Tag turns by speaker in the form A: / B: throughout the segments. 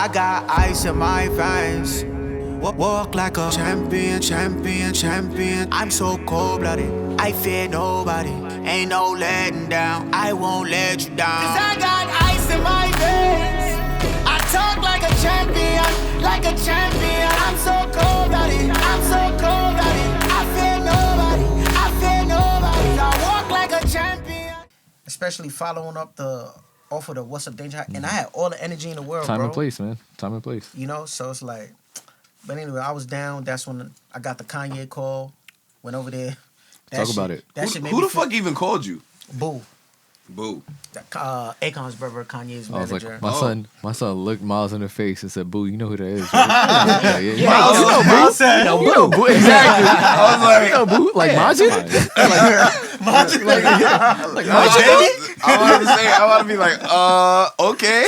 A: I got ice in my veins. Walk like a champion, champion, champion. I'm so cold-blooded, I fear nobody. Ain't no letting down, I won't let you down. 'Cause I got ice in my veins. I talk like a champion, like a champion. I'm so cold-blooded, I'm so cold-blooded. I fear nobody, I fear nobody. I walk like a champion. Especially following up off of the What's Up Danger, and I had all the energy in the world,
B: Time
A: bro.
B: and place, man. Time and place.
A: You know, so it's like, but anyway, I was down. That's when I got the Kanye call. Went over there.
B: Talk about it.
C: Who the fuck even called you?
A: Boo. Akon's brother, Kanye's
B: I was
A: manager.
B: like, my son looked Miles in the face and said, "Boo, you know who that is?" Right? yeah.
A: Miles said,
B: Boo, exactly.
C: I was like,
B: You know, Boo, like Majid,
A: Majid.
C: I want to be like, okay.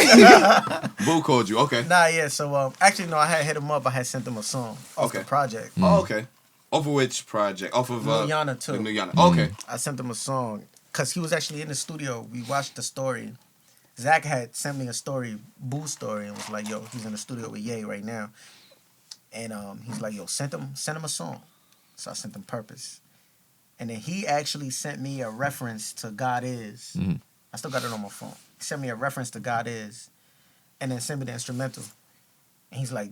C: Boo called you, okay.
A: Nah, yeah. So actually, no, I had hit him up. I had sent him a song off the project.
C: Oh, okay. Off of which project? Off of
A: Yhana too.
C: Yhana. Okay.
A: I sent him a song because he was actually in the studio. We watched the story. Zach had sent me a story, Boo story, and was like, "Yo, he's in the studio with Ye right now." And he's like, "Yo, send him a song." So I sent him Purpose, and then he actually sent me a reference to God Is.
B: Mm-hmm.
A: I still got it on my phone. He sent me a reference to God Is, and then sent me the instrumental. And he's like,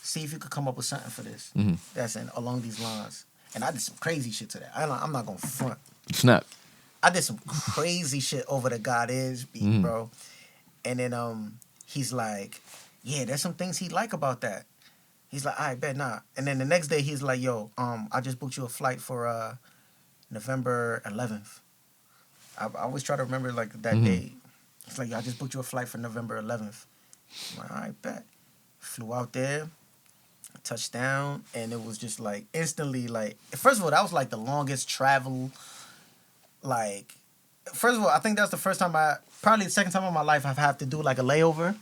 A: "See if you could come up with something for this that's along these lines." And I did some crazy shit to that. I'm not gonna front.
B: Snap.
A: I did some crazy shit over the God Is beat, bro. And then he's like, "Yeah, there's some things he like about that." He's like, "I bet not." And then the next day he's like, "Yo, I just booked you a flight for November 11th." I always try to remember like that day. He's like, "Yo, I just booked you a flight for November 11th." I'm like, "All right, bet." Flew out there, touched down, and it was just like instantly like. First of all, that was like the longest travel. Like, first of all, I think that's the first time probably the second time in my life I've had to do like a layover.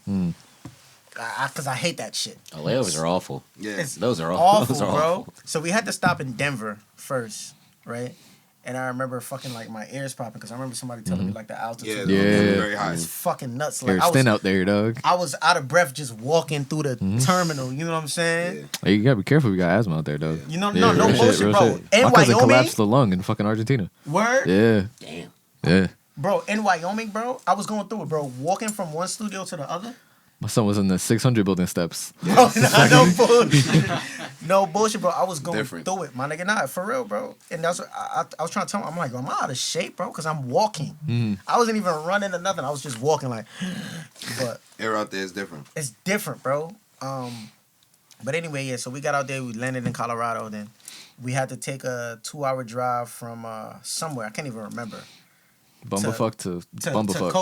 A: Because I hate that shit.
D: Layovers are awful.
C: Yeah.
D: Those are awful,
A: Those are awful. So we had to stop in Denver first, right? And I remember fucking like my ears popping because I remember somebody telling me like the altitude.
C: Yeah.
B: Yeah.
C: Very high.
A: It's fucking nuts.
B: You're
A: Like
B: thin out there, dog.
A: I was out of breath just walking through the terminal. You know what I'm saying?
C: Yeah.
B: Hey, you gotta be careful. You got asthma out there, dog.
A: You know,
B: Yeah,
A: no
B: real
A: bullshit,
B: shit, real
A: bro.
B: shit.
A: In
B: My cousin
A: Wyoming,
B: collapsed the lung in fucking Argentina.
A: word,
B: Yeah,
D: Damn.
B: yeah.
A: bro. In Wyoming, bro, I was going through it, bro. Walking from one studio to the other.
B: My son was in the 600 building steps.
A: Bro, no bullshit. No bullshit, bro. I was going
C: Different.
A: through it, my nigga. Nah, for real, bro. And that's what I was trying to tell him. I'm like, am I out of shape, bro? Because I'm walking. I wasn't even running or nothing. I was just walking like, but
C: Air out there is different.
A: it's different, bro. But anyway, yeah, so we got out there. We landed in Colorado. Then we had to take a 2-hour drive from somewhere. I can't even remember.
B: Bumblefuck to
A: To
B: Bumblefuck.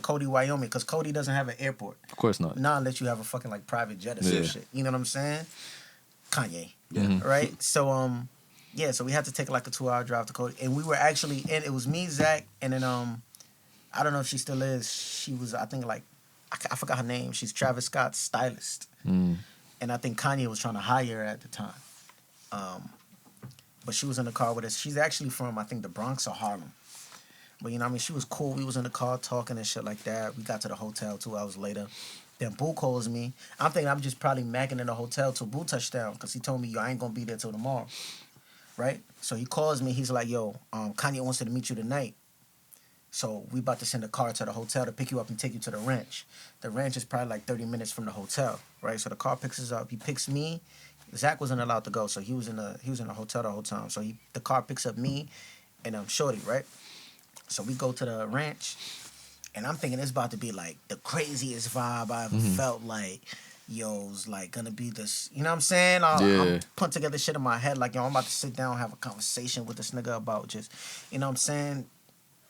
A: Cody, Wyoming. Because Cody doesn't have an airport.
B: Of course not.
A: Not unless you have a fucking like private jet or some
B: Yeah.
A: shit. You know what I'm saying? Kanye.
C: Yeah.
A: Right? So yeah, so we had to take like a 2-hour drive to Cody. And we were actually in it was me, Zach, and then I don't know if she still is. She was I think like I forgot her name. She's Travis Scott's stylist. And I think Kanye was trying to hire her at the time. But she was in the car with us. She's actually from I think the Bronx or Harlem. But you know what I mean? She was cool. We was in the car talking and shit like that. We got to the hotel 2 hours later. Then Boo calls me. I'm thinking I'm just probably macking in the hotel till Boo touchdown because he told me, yo, I ain't going to be there till tomorrow. Right? So he calls me. He's like, yo, Kanye wants to meet you tonight. So we about to send a car to the hotel to pick you up and take you to the ranch. The ranch is probably like 30 minutes from the hotel. Right? So the car picks us up. He picks me. Zach wasn't allowed to go. So he was in the hotel the whole time. So the car picks up me and Shorty, right? So we go to the ranch, and I'm thinking it's about to be like the craziest vibe I ever felt. Like, yo's like gonna be this, you know what I'm saying? I'm putting together shit in my head, like, yo, I'm about to sit down and have a conversation with this nigga about just, you know what I'm saying?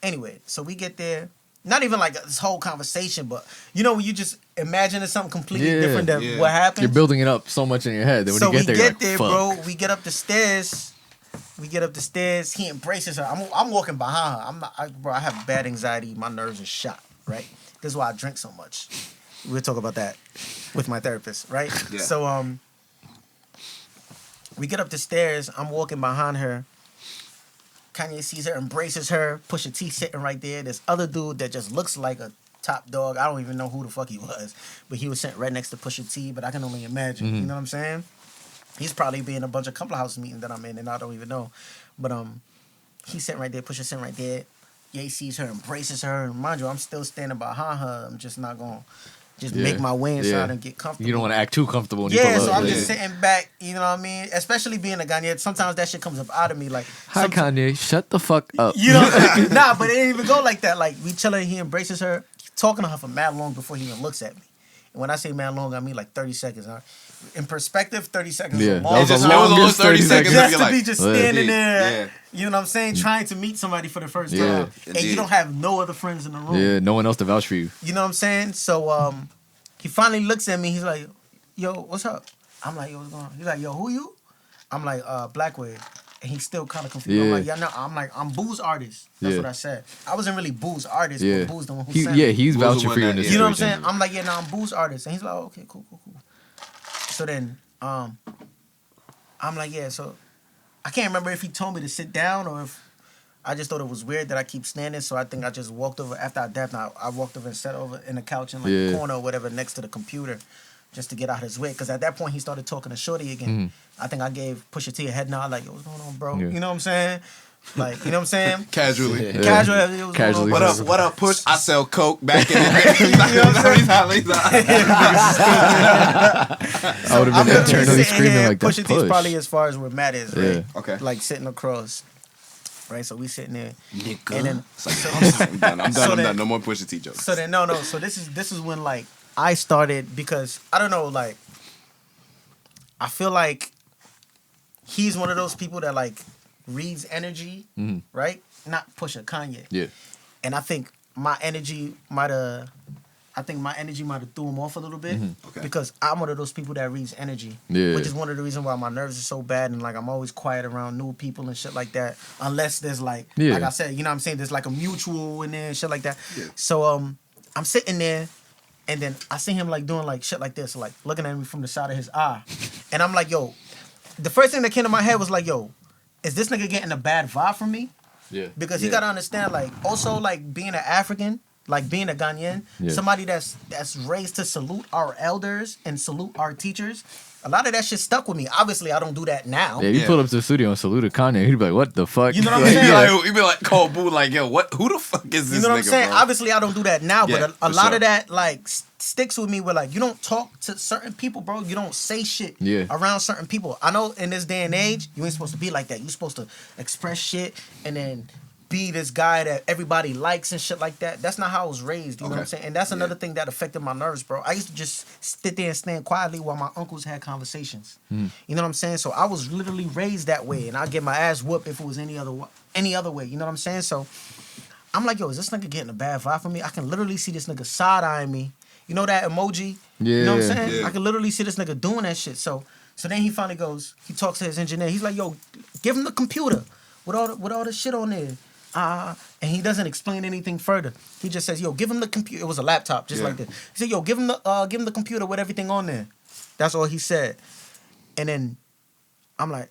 A: Anyway, so we get there. Not even like this whole conversation, but you know when you just imagine it's something completely different than what happens.
B: You're building it up so much in your head that when
A: So
B: you get there,
A: we
B: you're
A: get
B: like,
A: there,
B: fuck.
A: bro. We get up the stairs. He embraces her. I'm walking behind her. I'm not, bro. I have bad anxiety. My nerves are shot. Right. This is why I drink so much. We'll talk about that with my therapist. Right.
C: Yeah.
A: So we get up the stairs. I'm walking behind her. Kanye sees her, embraces her. Pusha T sitting right there. This other dude that just looks like a top dog. I don't even know who the fuck he was, but he was sitting right next to Pusha T. But I can only imagine. You know what I'm saying? He's probably be in a bunch of couple house meetings that I'm in, and I don't even know. But he's sitting right there. Pusha sitting right there. Ye sees her, embraces her, and mind you, I'm still standing behind her. I'm just not gonna make my way inside and get comfortable.
B: You don't want to act too comfortable. When you
A: Yeah,
B: pull
A: so
B: up.
A: I'm just sitting back. You know what I mean? Especially being a Ghanaian, sometimes that shit comes up out of me. Like,
B: Hi Kanye, shut the fuck up.
A: you know, nah, but it didn't even go like that. Like, we chilling, he embraces her, talking to her for mad long before he even looks at me. And when I say mad long, I mean like 30 seconds. Huh? In perspective, 30 seconds is a long
B: that was
C: Just
B: a
C: know
A: time.
C: the
B: longest
C: 30
B: 30
C: seconds.
B: seconds.
A: Just to be just standing there,
C: Yeah.
A: you know what I'm saying, trying to meet somebody for the first
B: Yeah.
A: time, and you don't have no other friends in the room.
B: Yeah, no one else to vouch for you.
A: You know what I'm saying? So he finally looks at me. He's like, "Yo, what's up?" I'm like, "Yo, what's going on?" He's like, "Yo, who you?" I'm like, "Blackway," and he's still kind of confused. I'm
B: Yeah.
A: like, "Yeah, no." I'm like, "I'm Boo's artist." That's what I said. I wasn't really Boo's artist,
B: Yeah,
A: but Boo's the one who sent me.
B: he's
C: Boo's the
B: vouching
C: one
B: for you in
C: that-
B: this
A: You know what I'm
B: situation.
A: saying? I'm like, "Yeah, no, I'm Boo's artist," and he's like, "Oh, okay, cool." So then, I'm like, "Yeah." So I can't remember if he told me to sit down or if I just thought it was weird that I keep standing. So I think I just walked over after I dapped. I walked over and sat over in the couch in like the corner or whatever next to the computer, just to get out his way. Because at that point he started talking to Shorty again. I think I gave Pusha T a head nod like, "Yo, what's going on, bro?"
B: Yeah.
A: You know what I'm saying? Like, you know what I'm saying?
C: Casually.
A: Casual. Yo, what's going on,
B: Casually.
A: bro?
C: What up, Push? I sell coke back in the day.
B: I would have been internally screaming like, "That's
A: Pusha T's
B: push."
A: probably as far as where Matt is, right?
B: Yeah.
C: Okay.
A: Like sitting across. Right, so we sitting there.
C: Nigga.
A: And then
C: It's like, I'm done. I'm
A: So
C: done.
A: then-
C: No more Pusha T jokes.
A: So then no. So this is when like I started, because I don't know, like I feel like he's one of those people that like reads energy, right? Not Pusha, Kanye.
B: Yeah.
A: And I think my energy might have threw him off a little bit,
C: Okay.
A: because I'm one of those people that reads energy,
B: Yeah.
A: which is one of the reasons why my nerves are so bad, and like I'm always quiet around new people and shit like that, unless there's like I said, you know what I'm saying, there's like a mutual in there and shit like that.
C: Yeah.
A: So I'm sitting there, and then I see him like doing like shit like this, like looking at me from the side of his eye, and I'm like, yo, the first thing that came to my head was like, yo, is this nigga getting a bad vibe from me?
B: Yeah.
A: Because you
C: Yeah.
A: gotta understand, like, also like being an African, like being a Ghanaian, somebody that's raised to salute our elders and salute our teachers. A lot of that shit stuck with me. Obviously, I don't do that now.
B: Yeah, if you
C: Yeah.
B: pulled up to the studio and saluted Kanye, he'd be like, "What the fuck?"
A: You know what I'm
B: Like,
A: saying?
B: yeah.
C: He'd be like, call Boo, like, yo, what? Who the fuck is this
A: You know what I'm
C: nigga,
A: saying?
C: bro?
A: Obviously, I don't do that now,
C: Yeah,
A: but a
C: for
A: lot
C: sure.
A: of that like sticks with me. Where like you don't talk to certain people, bro. You don't say shit around certain people. I know in this day and age, you ain't supposed to be like that. You're supposed to express shit and then be this guy that everybody likes and shit like that. That's not how I was raised. You know what I'm
C: Okay.
A: saying? And that's another thing that affected my nerves, bro. I used to just sit there and stand quietly while my uncles had conversations. You know what I'm saying? So I was literally raised that way, and I'd get my ass whooped if it was any other way. You know what I'm saying? So I'm like, yo, is this nigga getting a bad vibe from me? I can literally see this nigga side-eyeing me. You know that emoji? You know what I'm
B: Yeah.
A: saying?
C: Yeah.
A: I can literally see this nigga doing that shit. So then he finally goes, he talks to his engineer. He's like, yo, give him the computer with all the shit on there. And he doesn't explain anything further. He just says, yo, give him the computer. It was a laptop, just like this. He said, yo, give him the computer with everything on there. That's all he said. And then I'm like,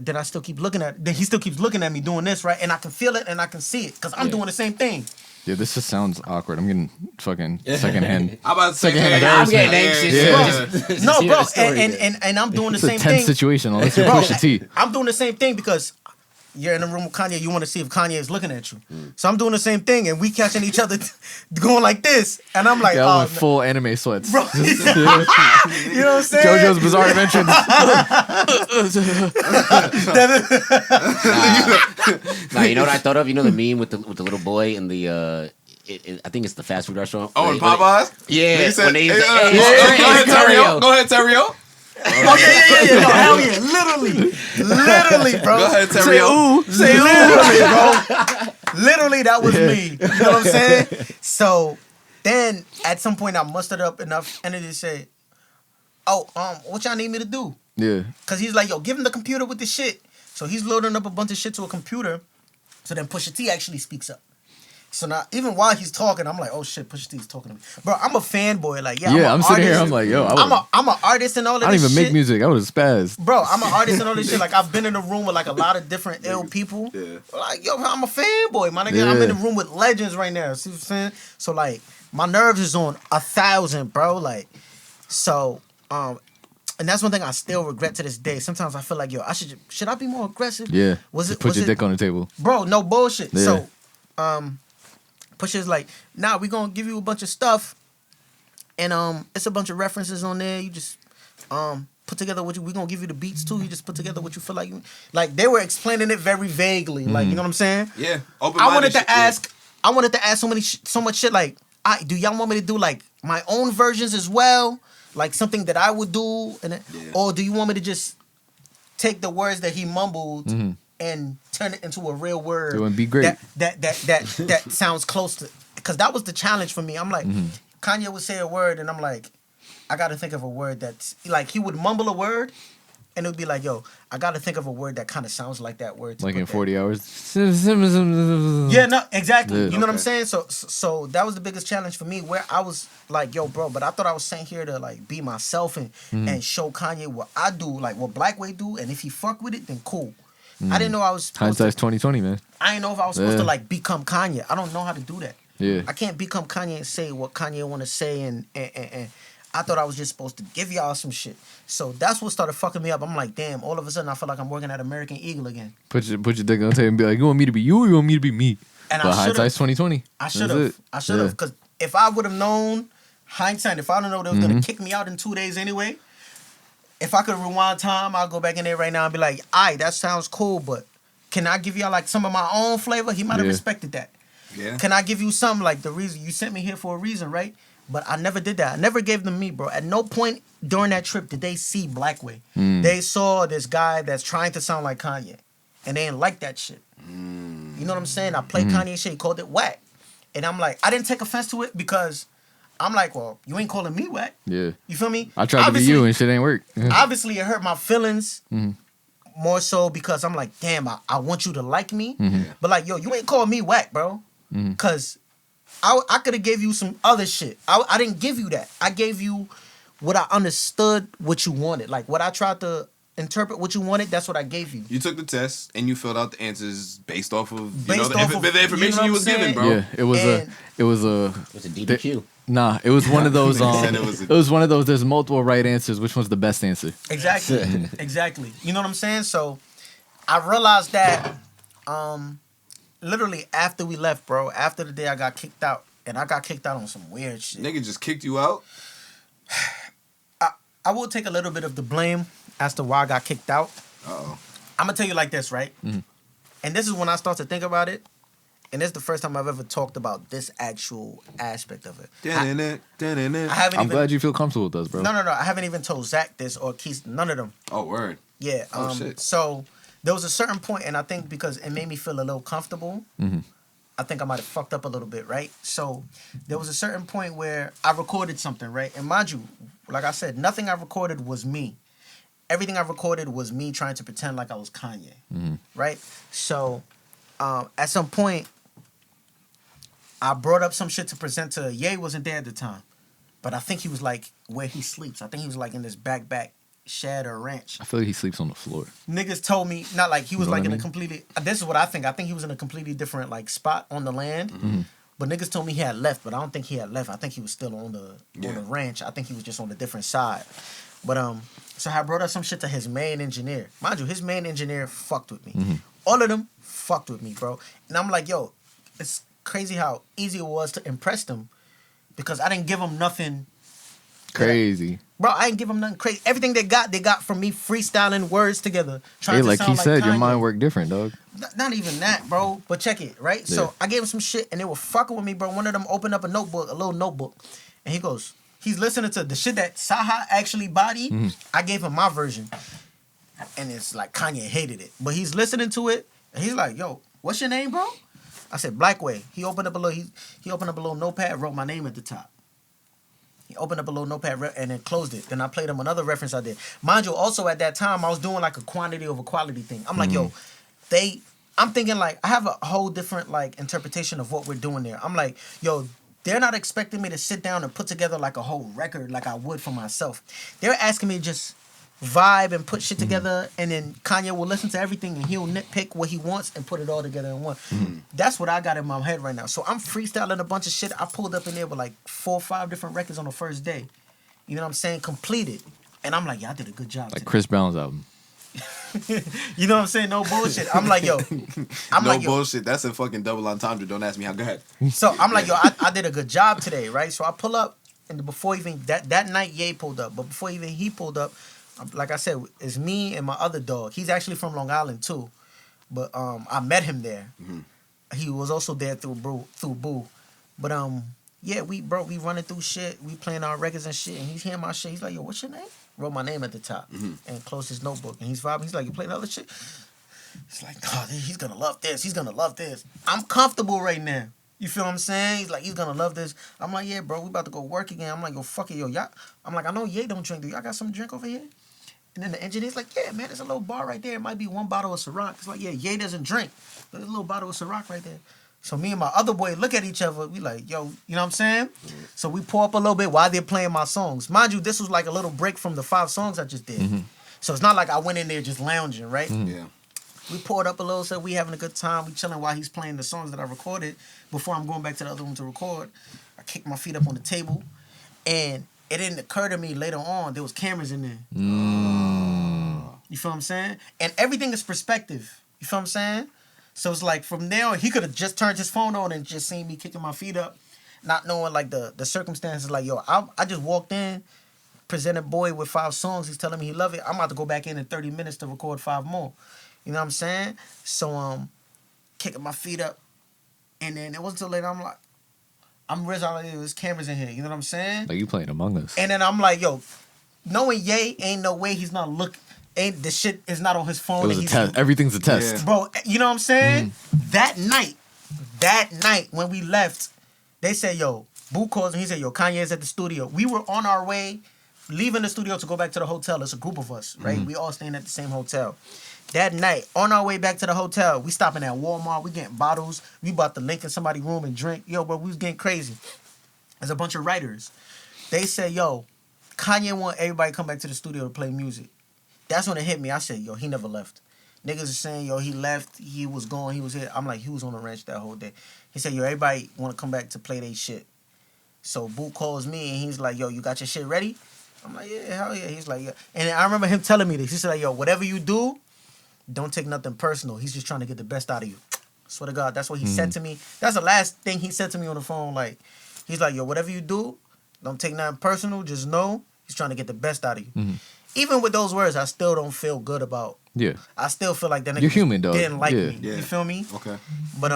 A: then I still keep looking at. Then he still keeps looking at me doing this, right? And I can feel it and I can see it because I'm doing the same thing.
B: Yeah, this just sounds awkward. I'm getting fucking secondhand.
C: I'm about to say,
B: Secondhand
C: hey,
B: I'm
D: getting anxious.
B: Yeah.
A: No,
D: Hear
A: bro,
D: the story,
A: and I'm doing the
B: It's a
A: same
B: tense
A: thing.
B: situation. Unless you're
A: Bro,
B: Pusha T.
A: I'm doing the same thing because you're in the room with Kanye. You want to see if Kanye is looking at you. So I'm doing the same thing, and we catching each other going like this, and I'm like,
B: Yeah,
A: oh,
B: with full anime sweats.
A: bro. You know what I'm saying?
B: JoJo's Bizarre Adventures.
D: Nah, you know what I thought of? You know the meme with the little boy and the I think it's the fast food restaurant.
C: Oh,
D: When
C: in
D: they- when they-
C: Popeyes?
D: Yeah,
C: Nigga said,
D: when they
C: hey,
D: use the-
C: go
D: hey,
C: ahead,
D: hey,
C: Terrio.
D: Terrio.
C: Go ahead, Terrio.
A: Oh yeah. No, hell yeah, literally, bro.
C: Go ahead, Terrio.
A: Literally, bro. Literally, that was me. You know what I'm saying? So then, at some point, I mustered up enough energy to say, "Oh, what y'all need me to do?"
B: Yeah.
A: Cause he's like, "Yo, give him the computer with the shit." So he's loading up a bunch of shit to a computer. So then Pusha T actually speaks up. So now, even while he's talking, I'm like, "Oh shit, Pusha T's talking to me, bro." I'm a fanboy, like,
B: Yeah, I'm sitting here. I'm like, yo,
A: I'm an artist and all of
B: I don't
A: this
B: even
A: shit.
B: make music. I would have spazzed.
A: Bro, I'm an artist and all this shit. Like, I've been in a room with like a lot of different ill people.
C: Yeah.
A: Like, yo, I'm a fanboy, my nigga. I'm in the room with legends right now. See what I'm saying? So like, my nerves is on 1,000, bro. Like, so, and that's one thing I still regret to this day. Sometimes I feel like, yo, should I be more aggressive?
B: Yeah.
A: Was
B: Just
A: it
B: put
A: was
B: your
A: it,
B: dick on the table.
A: bro? No bullshit.
B: Yeah.
A: So, Pusha's like, nah, we gonna give you a bunch of stuff, and it's a bunch of references on there. You just put together what we gonna give you the beats too. You just put together what you feel like. Like they were explaining it very vaguely. Like you know what I'm saying?
C: Yeah.
A: I wanted to ask. I wanted to ask so much shit. Like, do y'all want me to do like my own versions as well? Like something that I would do, or do you want me to just take the words that he mumbled and turn it into a real word?
B: It would be great.
A: That sounds close to. Because that was the challenge for me. I'm like, Kanye would say a word, and I'm like, I got to think of a word that's like he would mumble a word. And it would be like, yo, I got to think of a word that kind of sounds like that word.
B: Like in 40 hours.
A: Yeah, no, exactly.
B: Yeah.
A: You know what I'm saying? So that was the biggest challenge for me, where I was like, yo, bro, but I thought I was sent here to like be myself and show Kanye what I do, like what Blackway do, and if he fuck with it, then cool. I didn't know I was supposed
B: Hindsight's 2020, man.
A: I didn't know if I was supposed to like become Kanye. I don't know how to do that.
B: Yeah.
A: I can't become Kanye and say what Kanye want to say, and I thought I was just supposed to give y'all some shit. So that's what started fucking me up. I'm like, damn, all of a sudden I feel like I'm working at American Eagle again.
B: Put your dick on the table and be like, you want me to be you or you want me to be me?
A: And
B: but
A: I should've.
B: hindsight's 2020.
A: I should have. I should have. Because if I would have known, hindsight, if I don't know they was going to kick me out in 2 days anyway, if I could rewind time, I'll go back in there right now and be like, aight, that sounds cool, but can I give y'all like some of my own flavor? He might have respected that.
C: Yeah.
A: Can I give you something like the reason you sent me here for a reason, right? But I never did that. I never gave them me, bro. At no point during that trip did they see Blackway. They saw this guy that's trying to sound like Kanye. And they didn't like that shit. You know what I'm saying? I played Kanye shit. He called it whack. And I'm like, I didn't take offense to it because I'm like, well, you ain't calling me whack.
B: Yeah.
A: You feel me?
B: I tried to be you and shit ain't work.
A: Obviously, it hurt my feelings more so because I'm like, damn, I want you to like me. But like, yo, you ain't call me whack, bro. Because I could have gave you some other shit. I didn't give you that. I gave you what I understood what you wanted. Like what I tried to interpret what you wanted, that's what I gave you.
C: You took the test and you filled out the answers based off of the
A: you
C: information
A: know
C: you was given, bro.
B: Yeah, it was a
D: It's a DBQ.
B: Nah, it was one of those.
C: said
B: It was one of those. There's multiple right answers. Which one's the best answer?
A: Exactly. Exactly. You know what I'm saying? So I realized that literally after we left, bro, after the day I got kicked out, and I got kicked out on some weird shit.
C: Nigga just kicked you out?
A: I will take a little bit of the blame as to why I got kicked out.
C: Uh-oh.
A: I'm going to tell you like this, right? And this is when I start to think about it. And this is the first time I've ever talked about this actual aspect of it. I haven't
B: I'm glad you feel comfortable with us, bro.
A: No. I haven't even told Zach this or Keith, none of them.
C: Oh, word.
A: Yeah.
C: Shit.
A: So there was a certain point, and I think because it made me feel a little comfortable, I think I might have fucked up a little bit, right? So there was a certain point where I recorded something, right? And mind you, like I said, nothing I recorded was me. Everything I recorded was me trying to pretend like I was Kanye, right? So at some point, I brought up some shit to present to Ye. Wasn't there at the time, but I think he was like where he sleeps. I think he was like in this back shed or ranch.
B: I feel like he sleeps on the floor.
A: Niggas told me not like he was like
B: what I
A: in
B: mean?
A: a completely. This is what I think. I think he was in a completely different like spot on the land. But niggas told me he had left, but I don't think he had left. I think he was still on the ranch. I think he was just on a different side. But so I brought up some shit to his main engineer. Mind you, his main engineer fucked with me. All of them fucked with me, bro. And I'm like, yo, it's crazy how easy it was to impress them because I didn't give them nothing
B: Crazy.
A: Bro, I didn't give them nothing crazy. Everything they got from me freestyling words together.
B: Hey, like he said, your
A: Kanye.
B: mind worked different, dog.
A: Not even that, bro. But check it, right?
B: Yeah.
A: So I gave him some shit and they were fucking with me, bro. One of them opened up a little notebook. And he goes, he's listening to the shit that Saha actually bodied. I gave him my version. And it's like Kanye hated it. But he's listening to it and he's like, yo, what's your name, bro? I said, Blackway. He opened up a little notepad, wrote my name at the top. He opened up a little notepad and then closed it. Then I played him another reference I did. Mind you, also at that time, I was doing like a quantity over quality thing. I'm like, yo, I'm thinking like, I have a whole different like interpretation of what we're doing there. I'm like, yo, they're not expecting me to sit down and put together like a whole record like I would for myself. They're asking me to just vibe and put shit together, and then Kanye will listen to everything and he'll nitpick what he wants and put it all together in one. That's what I got in my head right now. So I'm freestyling a bunch of shit. I pulled up in there with like 4 or 5 different records on the first day. You know what I'm saying? Completed. And I'm like, yeah, I did a good job.
B: Like
A: today.
B: Chris Brown's album.
A: You know what I'm saying? No bullshit. I'm like, yo.
C: No bullshit. That's a fucking double entendre. Don't ask me how. Go ahead.
A: So I'm like, yo, I did a good job today, right? So I pull up, and before even that night, Ye pulled up. But before even he pulled up, like I said, it's me and my other dog. He's actually from Long Island too, but I met him there. He was also there through Boo. But yeah, we running through shit. We playing our records and shit, and he's hearing my shit. He's like, yo, what's your name? Wrote my name at the top and closed his notebook, and he's vibing. He's like, you play other shit? It's like, oh, he's gonna love this. He's gonna love this. I'm comfortable right now. You feel what I'm saying? He's like, he's gonna love this. I'm like, yeah, bro, we about to go work again. I'm like, yo, fuck it, yo, y'all. I'm like, I know Ye don't drink. Do y'all got some drink over here? And then the engineer's like, yeah, man, there's a little bar right there. It might be 1 bottle of Ciroc. It's like, yeah, Ye doesn't drink. There's a little bottle of Ciroc right there. So me and my other boy look at each other. We like, yo, you know what I'm saying? So we pour up a little bit while they're playing my songs. Mind you, this was like a little break from the 5 songs I just did. So it's not like I went in there just lounging, right?
C: Yeah.
A: We poured up a little, so we having a good time. We chilling while he's playing the songs that I recorded. Before I'm going back to the other room to record, I kicked my feet up on the table, and it didn't occur to me later on there was cameras in there. You feel what I'm saying? And everything is perspective. You feel what I'm saying? So it's like from there on, he could have just turned his phone on and just seen me kicking my feet up, not knowing like the circumstances. Like, yo, I just walked in, presented boy with 5 songs. He's telling me he love it. I'm about to go back in 30 minutes to record 5 more. You know what I'm saying? So kicking my feet up, and then it wasn't until later I'm realizing there's cameras in here. You know what I'm saying?
B: Like you playing Among Us.
A: And then I'm like, yo, knowing Ye, ain't no way he's not looking. Ain't the shit is not on his phone.
B: It was a test. Everything's a test.
C: Yeah.
A: Bro, you know what I'm saying? That night when we left, they said, yo, Boo calls and he said, yo, Kanye's at the studio. We were on our way, leaving the studio to go back to the hotel. It's a group of us, right? We all staying at the same hotel. That night, on our way back to the hotel, we stopping at Walmart. We getting bottles. We about to link in somebody's room and drink. Yo, bro, we was getting crazy. There's a bunch of writers. They said, yo, Kanye want everybody to come back to the studio to play music. That's when it hit me. I said, yo, he never left. Niggas are saying, yo, he left. He was gone. He was here. I'm like, he was on the ranch that whole day. He said, yo, everybody want to come back to play their shit. So Boo calls me and he's like, yo, you got your shit ready? I'm like, yeah, hell yeah. He's like, yeah. And I remember him telling me this. He said, like, yo, whatever you do, don't take nothing personal. He's just trying to get the best out of you. Swear to God, that's what he said to me. That's the last thing he said to me on the phone. Like, he's like, yo, whatever you do, don't take nothing personal. Just know he's trying to get the best out of you. Even with those words, I still don't feel good about.
B: Yeah.
A: I still feel like that nigga
B: You're human, dog.
A: didn't like me.
C: Yeah.
A: You feel me?
C: Okay.
A: But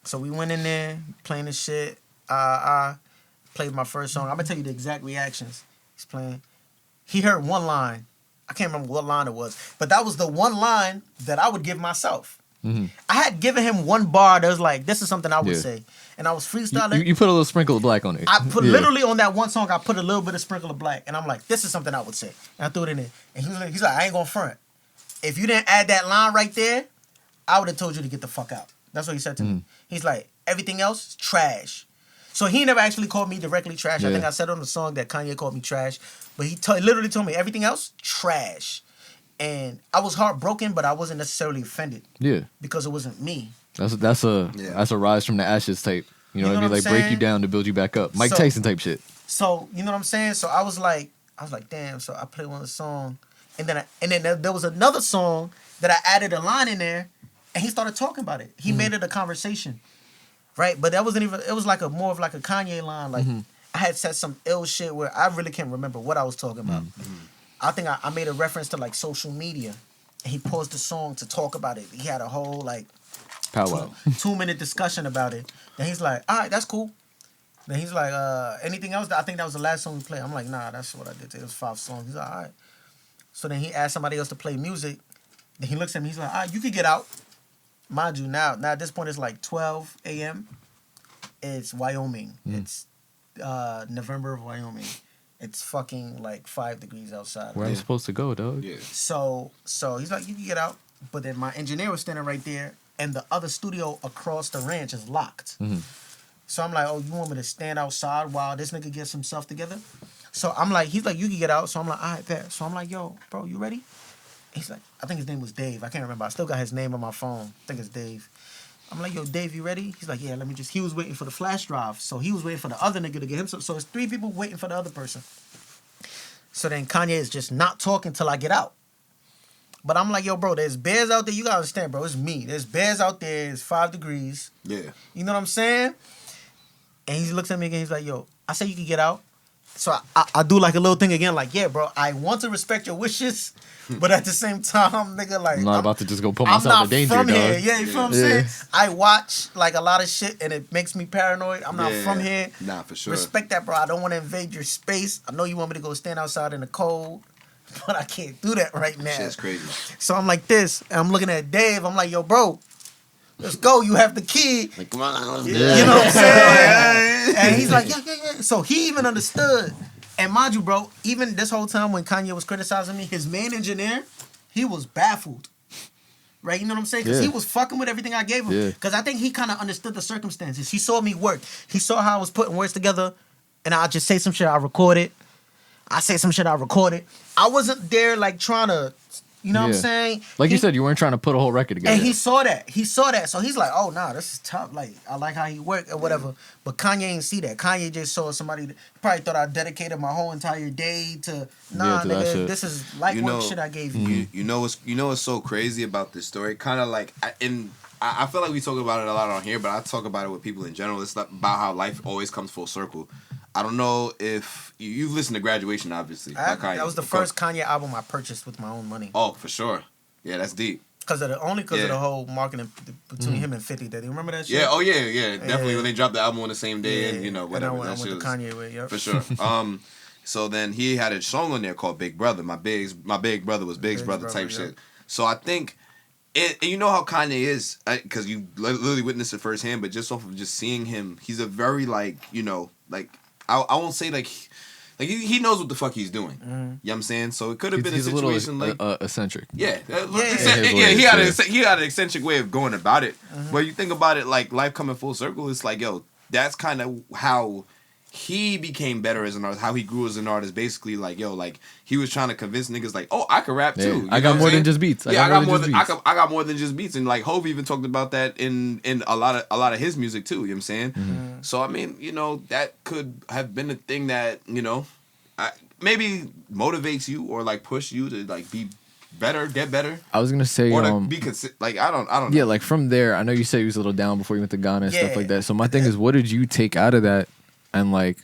A: so we went in there playing this shit. I played my first song. I'm gonna tell you the exact reactions. He's playing. He heard one line. I can't remember what line it was, but that was the one line that I would give myself. I had given him one bar that was like, this is something I would say. And I was freestyling.
B: You put a little sprinkle of black on it.
A: I put literally on that one song, I put a little bit of sprinkle of black. And I'm like, this is something I would say. And I threw it in there. And he's like, I ain't gonna front. If you didn't add that line right there, I would have told you to get the fuck out. That's what he said to me. He's like, everything else is trash. So he never actually called me directly trash. I think I said on the song that Kanye called me trash. But he literally told me everything else, trash. And I was heartbroken, but I wasn't necessarily offended. Yeah. Because it wasn't me.
B: That's a rise from the ashes type. You know what I mean? Like break you down to build you back up. Mike Tyson type shit.
A: So you know what I'm saying? So I was like, damn. So I played one of the songs, and then there was another song that I added a line in there, and he started talking about it. He made it a conversation, right? But that wasn't even. It was like more of like a Kanye line. Like I had said some ill shit where I really can't remember what I was talking about. I think I made a reference to like social media, and he paused the song to talk about it. He had a whole like 2-minute discussion about it. Then he's like, all right, that's cool. Then he's like, anything else? I think that was the last song we played. I'm like, nah, that's what I did. It was 5 songs. He's like, all right. So then he asked somebody else to play music. Then he looks at me. He's like, all right, you can get out. Mind you, now at this point it's like 12 a.m. It's Wyoming. It's November of Wyoming. It's fucking like 5 degrees outside.
B: Where are you supposed to go, dog?
C: Yeah.
A: So he's like, you can get out. But then my engineer was standing right there, and the other studio across the ranch is locked. So I'm like, oh, you want me to stand outside while this nigga gets himself together? So I'm like, he's like, you can get out. So I'm like, all right, bet. So I'm like, yo, bro, you ready? He's like, I think his name was Dave. I can't remember. I still got his name on my phone. I think it's Dave. I'm like, yo, Dave, you ready? He's like, yeah, let me just. He was waiting for the flash drive. So he was waiting for the other nigga to get him. So it's 3 people waiting for the other person. So then Kanye is just not talking till I get out. But I'm like, yo, bro, there's bears out there. You gotta understand, bro. It's me. There's bears out there. It's 5 degrees.
C: Yeah.
A: You know what I'm saying? And he looks at me again. He's like, yo, I said you can get out. So I do like a little thing again, like, yeah, bro, I want to respect your wishes, but at the same time, nigga, like,
B: I'm not about to just go put myself in danger,
A: from
B: dog.
A: here. Yeah, you feel what I'm saying? I watch like a lot of shit and it makes me paranoid. I'm not from here.
C: Nah, for sure.
A: Respect that, bro. I don't want to invade your space. I know you want me to go stand outside in the cold, but I can't do that right now.
C: Shit's crazy.
A: So I'm like this, and I'm looking at Dave. I'm like, yo, bro, let's go. You have the key.
D: Like, come on, let's
A: You
D: do it.
A: know what I'm saying? And he's like, yeah. So he even understood. And mind you, bro, even this whole time when Kanye was criticizing me, his main engineer, he was baffled. Right? You know what I'm saying? Because he was fucking with everything I gave him. Because I think he kind of understood the circumstances. He saw me work. He saw how I was putting words together. And I just say some shit, I record it. I say some shit, I record it. I wasn't there like trying to, you know what I'm saying?
B: Like you said, you weren't trying to put a whole record together.
A: And he saw that. So he's like, oh, nah, this is tough. Like, I like how he worked or whatever. But Kanye ain't see that. Kanye just saw somebody that probably thought I dedicated my whole entire day to, nah,
B: to
A: nigga, this is light work shit I gave you.
C: You know what's so crazy about this story? Kind of like, I feel like we talk about it a lot on here, but I talk about it with people in general. It's like about how life always comes full circle. I don't know if you've listened to Graduation, obviously.
A: That was the first Kanye album I purchased with my own money.
C: Oh, for sure. Yeah, that's deep.
A: Because of the whole marketing between him and 50. Did you remember that shit?
C: Yeah, definitely when they dropped the album on the same day and, you know, whatever.
A: And I went the Kanye way, yep.
C: For sure. So then he had a song on there called Big Brother. My big brother was Big's brother type shit. So I think, and you know how Kanye is, because you literally witnessed it firsthand, but just off of just seeing him, he's a very, like, you know, like, I won't say, like he knows what the fuck he's doing. You know what I'm saying? So it could have been a situation
B: little,
C: like
B: eccentric.
C: Yeah.
B: He
C: had an eccentric way of going about it. But you think about it, like life coming full circle, it's like, yo, that's kind of how he became better as an artist, how he grew as an artist. Basically, like, yo, like he was trying to convince niggas, like, oh, I can rap too. You
B: I got more than just beats.
C: I got more than just beats, and like Hov even talked about that in a lot of his music too. You know what I'm saying? So I mean, you know, that could have been a thing that, you know, maybe motivates you or like push you to like be better, get better.
B: I was gonna say,
C: or to be like I don't know.
B: Yeah, like from there, I know you said you was a little down before you went to Ghana and stuff like that. So my thing is, what did you take out of that? And like,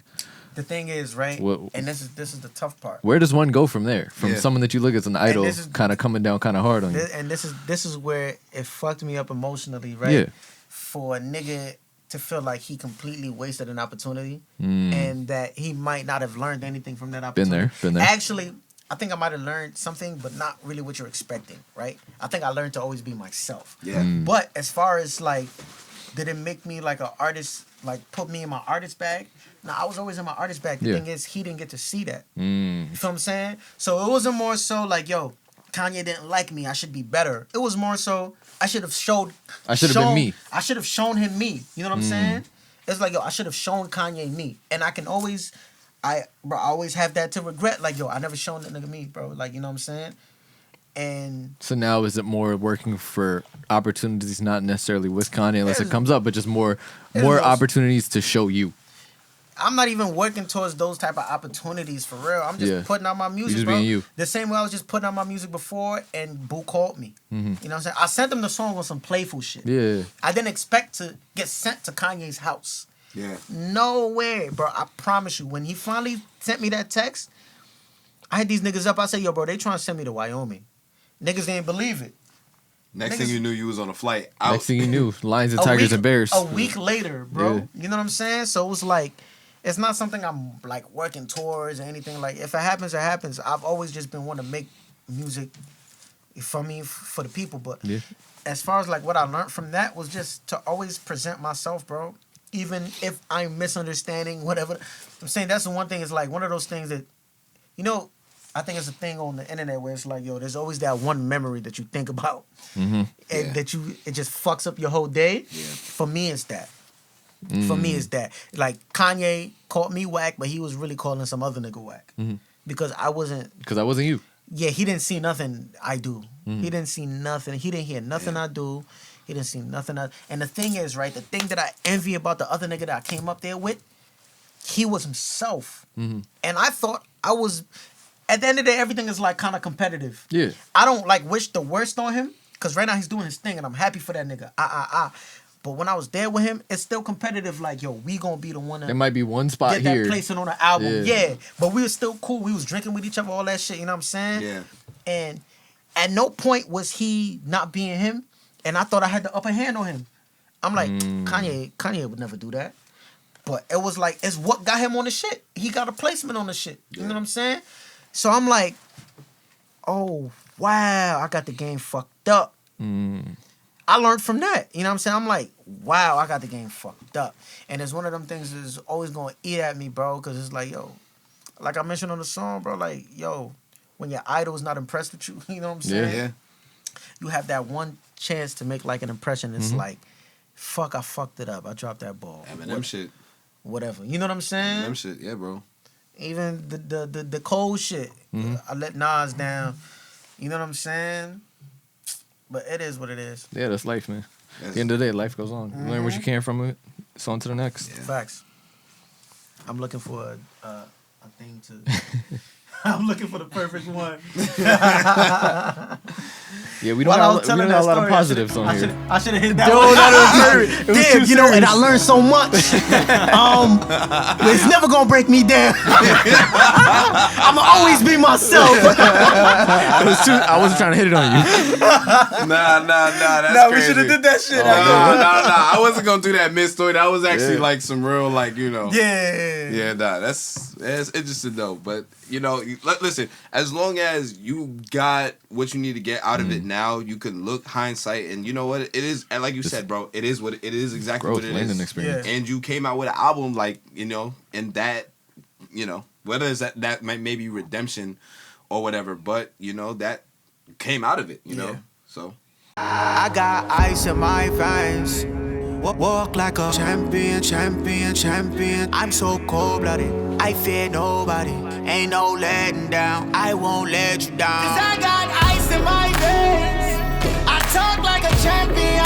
A: the thing is, right? And this is the tough part.
B: Where does one go from there? From someone that you look as an idol, kind of coming down kind of hard on you.
A: And this is where it fucked me up emotionally, right? Yeah. For a nigga to feel like he completely wasted an opportunity and that he might not have learned anything from that opportunity.
B: Been there.
A: Actually, I think I might have learned something, but not really what you're expecting, right? I think I learned to always be myself. Yeah. But as far as like, did it make me like an artist, like put me in my artist bag? No, I was always in my artist bag. The thing is, he didn't get to see that. You feel what I'm saying? So it wasn't more so like, yo, Kanye didn't like me, I should be better. It was more so, I should have been me. I should have shown him me. You know what I'm saying? It's like, yo, I should have shown Kanye me. And I can always, I always have that to regret. Like, yo, I never shown that nigga me, bro. Like, you know what I'm saying? And
B: so now is it more working for opportunities, not necessarily with Kanye unless it comes up, but just more opportunities to show you?
A: I'm not even working towards those type of opportunities for real. I'm just putting out my music,
B: just
A: bro.
B: Being you.
A: The same way I was just putting out my music before, and Boo called me. You know what I'm saying? I sent him the song on some playful shit.
B: Yeah.
A: I didn't expect to get sent to Kanye's house.
C: Yeah.
A: No way, bro. I promise you. When he finally sent me that text, I had these niggas up. I said, yo, bro, they trying to send me to Wyoming. Niggas didn't believe it.
C: Next thing you knew, you was on a flight.
B: Next thing you knew, lions and tigers and bears.
A: A week later, bro. Yeah. You know what I'm saying? So it was like, it's not something I'm like working towards or anything. Like, if it happens, it happens. I've always just been wanting to make music for me, for the people. But as far as like what I learned from that was just to always present myself, bro. Even if I'm misunderstanding, whatever. I'm saying that's the one thing. It's like one of those things that, you know, I think it's a thing on the internet where it's like, yo, there's always that one memory that you think about, and that it just fucks up your whole day. Yeah. For me, it's that. For me, it's that. Like, Kanye called me whack, but he was really calling some other nigga whack. Because I wasn't...
B: Because I wasn't you.
A: Yeah, he didn't see nothing I do. He didn't see nothing. He didn't hear nothing I do. He didn't see nothing And the thing is, right, the thing that I envy about the other nigga that I came up there with, he was himself. And I thought I was... At the end of the day, everything is, like, kind of competitive.
B: Yeah.
A: I don't, like, wish the worst on him, because right now he's doing his thing, and I'm happy for that nigga. But when I was there with him, it's still competitive. Like, yo, we gonna be the one that...
B: There might be one spot
A: get that
B: here.
A: placing on the album. Yeah. But we were still cool. We was drinking with each other, all that shit, you know what I'm saying?
C: Yeah.
A: And at no point was he not being him, and I thought I had the upper hand on him. I'm like, Kanye would never do that. But it was like, it's what got him on the shit. He got a placement on the shit. You know what I'm saying? So I'm like, oh, wow, I got the game fucked up. I learned from that. You know what I'm saying? I'm like, wow, I got the game fucked up. And it's one of them things that's always going to eat at me, bro, because it's like, yo, like I mentioned on the song, bro, like, yo, when your idol is not impressed with you, you know what I'm saying?
C: Yeah.
A: You have that one chance to make, like, an impression. It's like, fuck, I fucked it up. I dropped that ball.
C: Eminem shit.
A: Whatever. You know what I'm saying?
C: Eminem shit, yeah, bro.
A: Even the cold shit. I let Nas down. You know what I'm saying? But it is what it is.
B: Yeah, that's life, man. At the end of the day, life goes on. You learn what you can from it. It's on to the next.
C: Yeah.
A: Facts. I'm looking for a thing to... I'm looking for the perfect one.
B: Yeah, we don't have a lot of positives on here.
A: I should have hit that one. Damn, you know, and I learned so much. It's never gonna break me down. I'ma always be myself.
B: I wasn't trying to hit it on you.
C: Nah, that's crazy.
A: We should have did that shit.
C: Nah, I wasn't gonna do that mid story. That was actually like some real, like, you know.
A: Yeah.
C: Nah, that's interesting though. But you know, listen, as long as you got what you need to get out of it now, you can look hindsight, and you know what it is. And like you said, bro, it is what it is. Exactly
B: Growth,
C: what it
B: learning
C: is.
B: experience.
C: And you came out with an album, like, you know, and that, you know, whether it's that might maybe redemption or whatever, but you know that came out of it. You know, so.
E: I got ice in my veins. Walk like a champion. I'm so cold-blooded, I fear nobody. Ain't no letting down, I won't let you down. Cause I got ice in my veins. I talk like a champion,